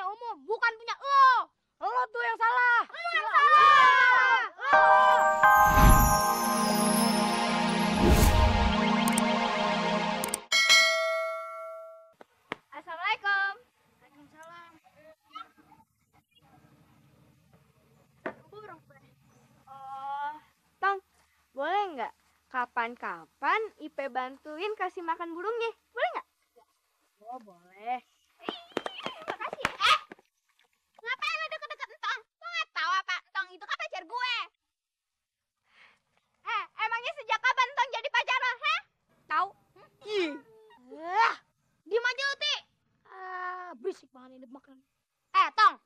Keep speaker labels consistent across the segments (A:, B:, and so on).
A: umum, bukan punya lo. Lo tuh yang salah. Lo yang salah. Assalamualaikum. Waalaikumsalam. Burung. Oh, Tong, boleh nggak? Kapan-kapan Ipe bantuin kasih makan burungnya, boleh nggak? Oh, boleh. Makasih. Ngapain lo deket-deket Entong? Lo nggak tahu apa Entong itu kan pacar gue? Emangnya sejak kapan Entong jadi pacar lo, heh? Tahu? Ih. Diem aja lo, Ti. Berisik banget hidup makan. Tong.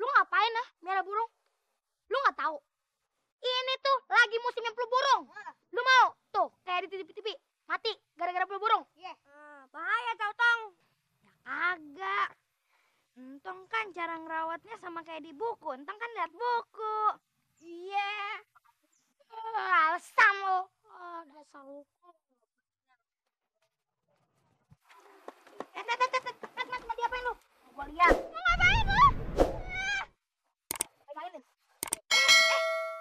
A: Lu ngapain merah burung? Lu nggak tahu? Ini tuh lagi musimnya flu burung. Lu mau? Tuh, kayak di TV-TV. Mati gara-gara flu burung. Iya. Bahaya tau, Tong. Ya kagak. Entong kan cara ngerawatnya sama kayak di buku. Entong kan lihat buku. Iya. Alasan lo. Dasar lu. Mas, mau diapain lu? Gua lihat. Mau ngapain lu? Pegangin.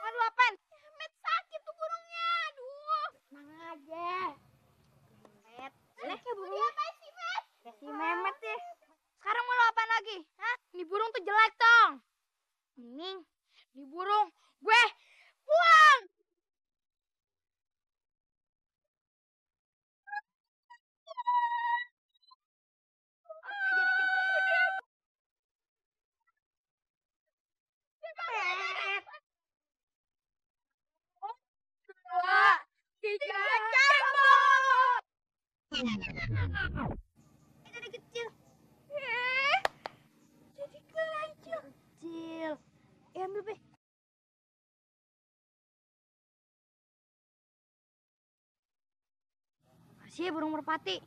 A: Waduh, apaan? Met, sakit tuh burungnya. Aduh. Tenang aja. Met. Jelek ya burung. Diapain sih, Met? Ya si Memet deh. Sekarang mau lo apaan lagi? Hah? Ini burung tuh jelek, Tong. Mending di burung gue buang. Dua, tiga, cabut. Jadi kecil. Jadi kecil. Kecil. Ambil, Be. Makasih ya burung merpati.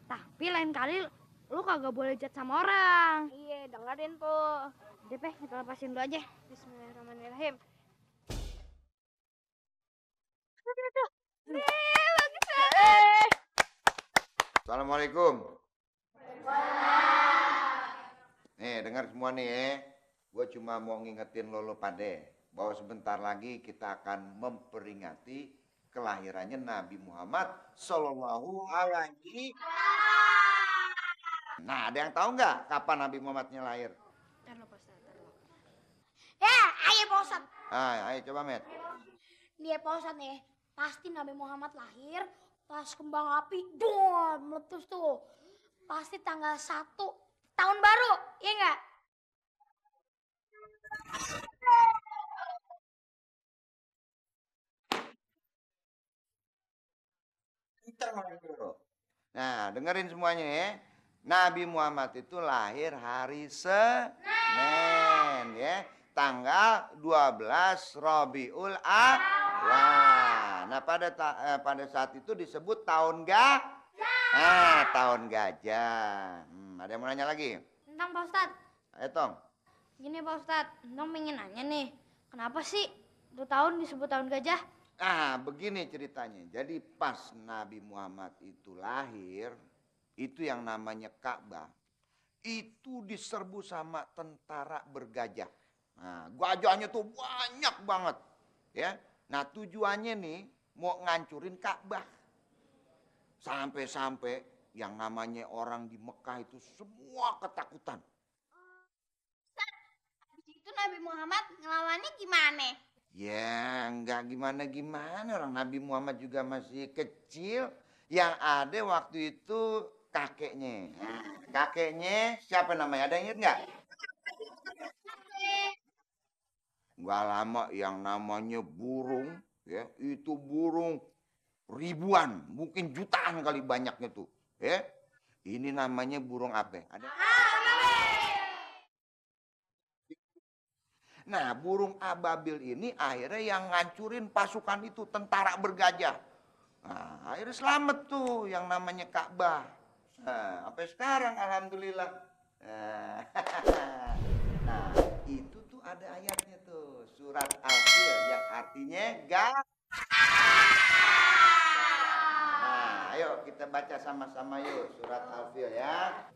A: Tapi lain kali lu kagak boleh jat sama orang. Iya, dengerin tuh. Udah, Pe, kita lepasin dulu aja. Bismillahirrahmanirrahim. Bagus banget.
B: Assalamualaikum. Nih, dengar semua nih ya. Gue cuma mau ngingetin lo pade bahwa sebentar lagi kita akan memperingati kelahirannya Nabi Muhammad Sallallahu Alaihi. Nah, ada yang tahu nggak kapan Nabi Muhammadnya lahir?
A: Ya, ayo Pak Ustadz.
B: Ayo coba, Met.
A: Dia Pak Ustadz nih, pasti Nabi Muhammad lahir pas kembang api, meletus tuh. Pasti tanggal 1 tahun baru, iya nggak?
B: Nah, dengerin semuanya ya. Nabi Muhammad itu lahir hari Senin ya. Tanggal 12 Rabiul Awal. Nah, pada saat itu disebut tahun tahun gajah. Ada yang mau nanya lagi?
A: Tentang Pak Ustadz.
B: Ayo, Tong.
A: Gini Pak Ustadz, Entong pengen nanya nih, kenapa sih 2 tahun disebut tahun gajah?
B: Begini ceritanya. Jadi pas Nabi Muhammad itu lahir, itu yang namanya Ka'bah, itu diserbu sama tentara bergajah. Nah, gajahnya tuh banyak banget, ya. Nah, tujuannya nih mau ngancurin Ka'bah. Sampai-sampai yang namanya orang di Mekah itu semua ketakutan.
A: Habis itu Nabi Muhammad ngelawannya gimana?
B: Ya, nggak gimana-gimana. Orang Nabi Muhammad juga masih kecil. Yang ada waktu itu kakeknya. Kakeknya siapa namanya? Ada yang ingat nggak? Nggak lama yang namanya burung. Ya, itu burung ribuan. Mungkin jutaan kali banyaknya tuh. Ya, ini namanya burung apa? Ada? Nah, burung ababil ini akhirnya yang ngancurin pasukan itu, tentara bergajah. Nah, akhirnya selamat tuh yang namanya Ka'bah. Nah, sampai sekarang alhamdulillah. Nah, itu tuh ada ayatnya tuh, surat Al-Fil yang artinya Nah, ayo kita baca sama-sama yuk surat Al-Fil ya.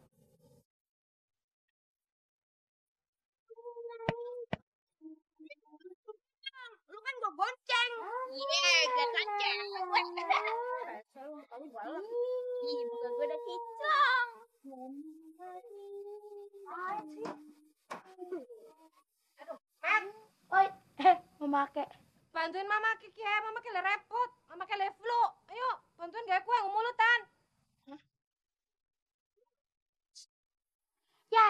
A: Iya, gak cewek. Ih, bukan gue udah kicong. Oi, memakai.
C: Bantuin mama Kiki ya, mama kele repot, mama kele flu. Ayo, bantuin gak kue ngumulutan.
A: Ya,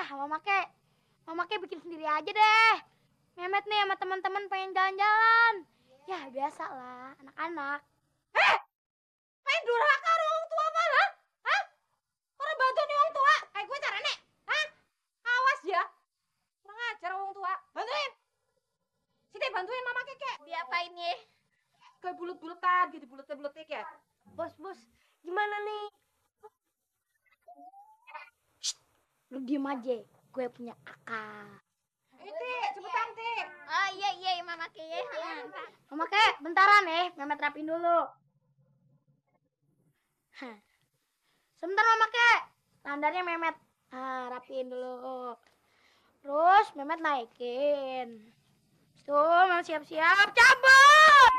A: memakai bikin sendiri aja deh. Memet nih sama teman-teman pengen jalan-jalan. Ya, biasa lah, anak-anak.
C: Main durhaka orang tua malah. Hah? Orang bantuin orang tua. Kayak gue caranya. Hah? Awas ya. Kurang ajar orang tua. Bantuin. Sini bantuin mama Kiki.
A: Diapain ya?
C: Kayak bulut-bulutan gitu, bulut-bulut ya.
A: Bos, gimana nih? Lu diem aja, gue punya akal.
C: Ini, cepetan, Ti.
A: Oh iya, Mama Ke. Mama Ke, bentaran ya, Memet rapin dulu. Sebentar Mama Ke, standarnya Memet rapiin dulu. Terus Memet naikin. Tuh, Memet siap-siap, cabut!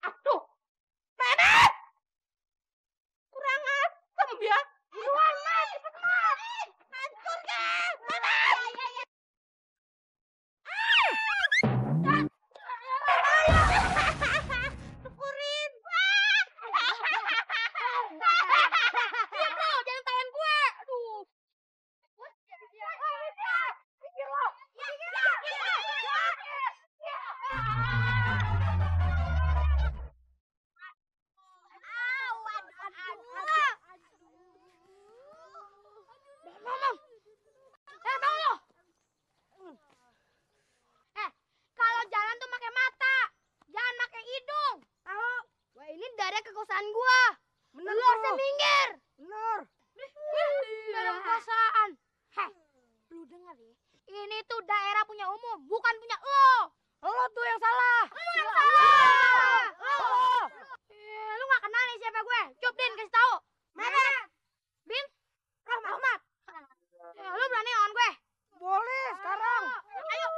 C: Aduh. Memet! Kurang asem ya.
A: Buruan, Mat, cepet, Mat!
C: Hancur kan? Memet! Syukurin.
A: Diam lo, jangan tahan gue. Aduh. Bangun. Bangun lo. Kalau jalan tuh pakai mata, jangan pakai hidung. Tahu? Wah, ini daerah kekuasaan gua.
C: Bener,
A: Lu harusnya minggir.
C: Bener.
A: Daerah kekuasaan. Heh, lu denger ya. Ini tuh daerah punya umum, bukan punya lo.
C: Lo tuh yang salah.
A: Lu yang salah. Lu gak kenal nih siapa gue. Cup, Din, kasih tahu. Memet. Bin. Rahmat. Lu berani lawan gue?
C: Boleh sekarang.
A: Ayo.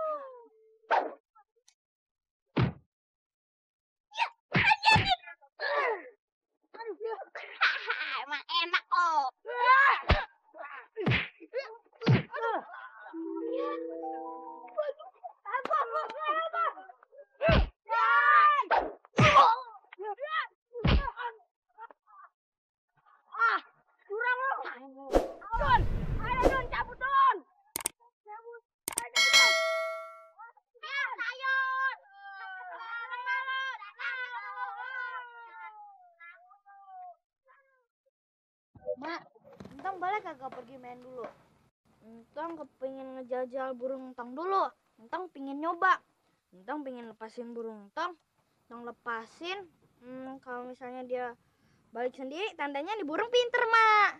A: Emang enak kok. Curang lo. Don, ayo Don, cabut Don. Cabut. Ayo Don. Sayur. Mak, Entang boleh kagak pergi main dulu? Entang kepingin ngejajal burung entang dulu. Entang pingin nyoba. Entang pingin lepasin burung entang. Entang lepasin. Kalau misalnya dia balik sendiri, tandanya nih burung pinter, Mak.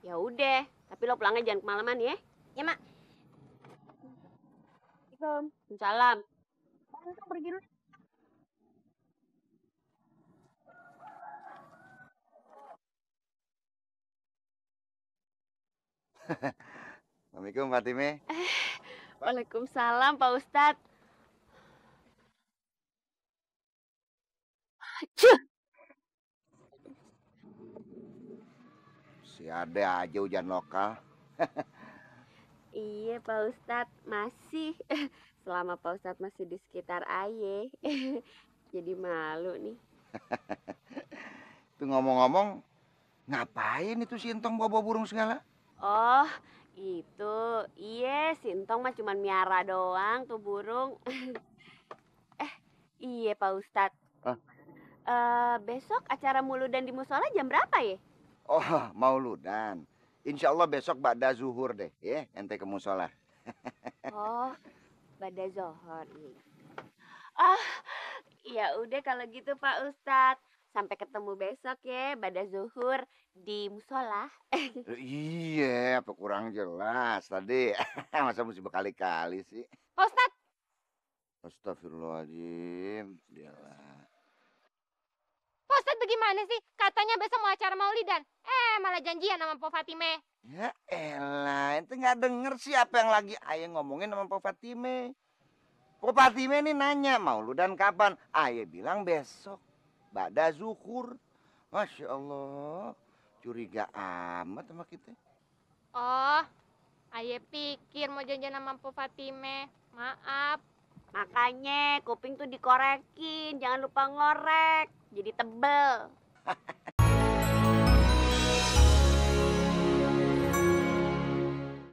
D: Ya udah, tapi lo pulangnya jangan kemalaman ya.
A: Ya, Mak.
D: Assalamualaikum. Salam.
A: Entang pergi dulu.
B: Assalamualaikum Fatime.
D: Waalaikumsalam Pak Ustadz.
B: Si ada aja hujan lokal.
D: Iya Pak Ustadz, masih. Selama Pak Ustadz masih di sekitar Aye. Jadi malu nih.
B: Itu ngomong-ngomong, ngapain itu si Entong bawa burung segala?
D: Oh, itu. Iya, Sintong mah cuman miara doang tuh burung. Iya Pak Ustadz.
B: Hah?
D: Besok acara muludan di musola jam berapa ya?
B: Oh, mauludan. Insya Allah besok ba'da zuhur deh, ya, ente ke musola.
D: Oh, pada zohor. Ah, ya udah kalau gitu Pak Ustadz. Sampai ketemu besok ya, pada zuhur di musola.
B: Iya, apa kurang jelas tadi. Masa mesti berkali-kali sih.
C: Pak Ustadz.
B: Astagfirullahaladzim. Dialah.
C: Pak Ustadz bagaimana sih? Katanya besok mau acara maulidan. Malah janjian sama Po Fatime.
B: Ya elah, ente nggak denger sih apa yang lagi ayah ngomongin sama Pak Fatime. Po Fatime ini nanya mauludan kapan? Ayah bilang besok. Ba'da zuhur. Masya Allah. Curiga amat sama kita.
C: Oh, Aye pikir mau janjian sama Po Fatime. Maaf.
D: Makanya kuping tuh dikorekin, jangan lupa ngorek. Jadi tebel.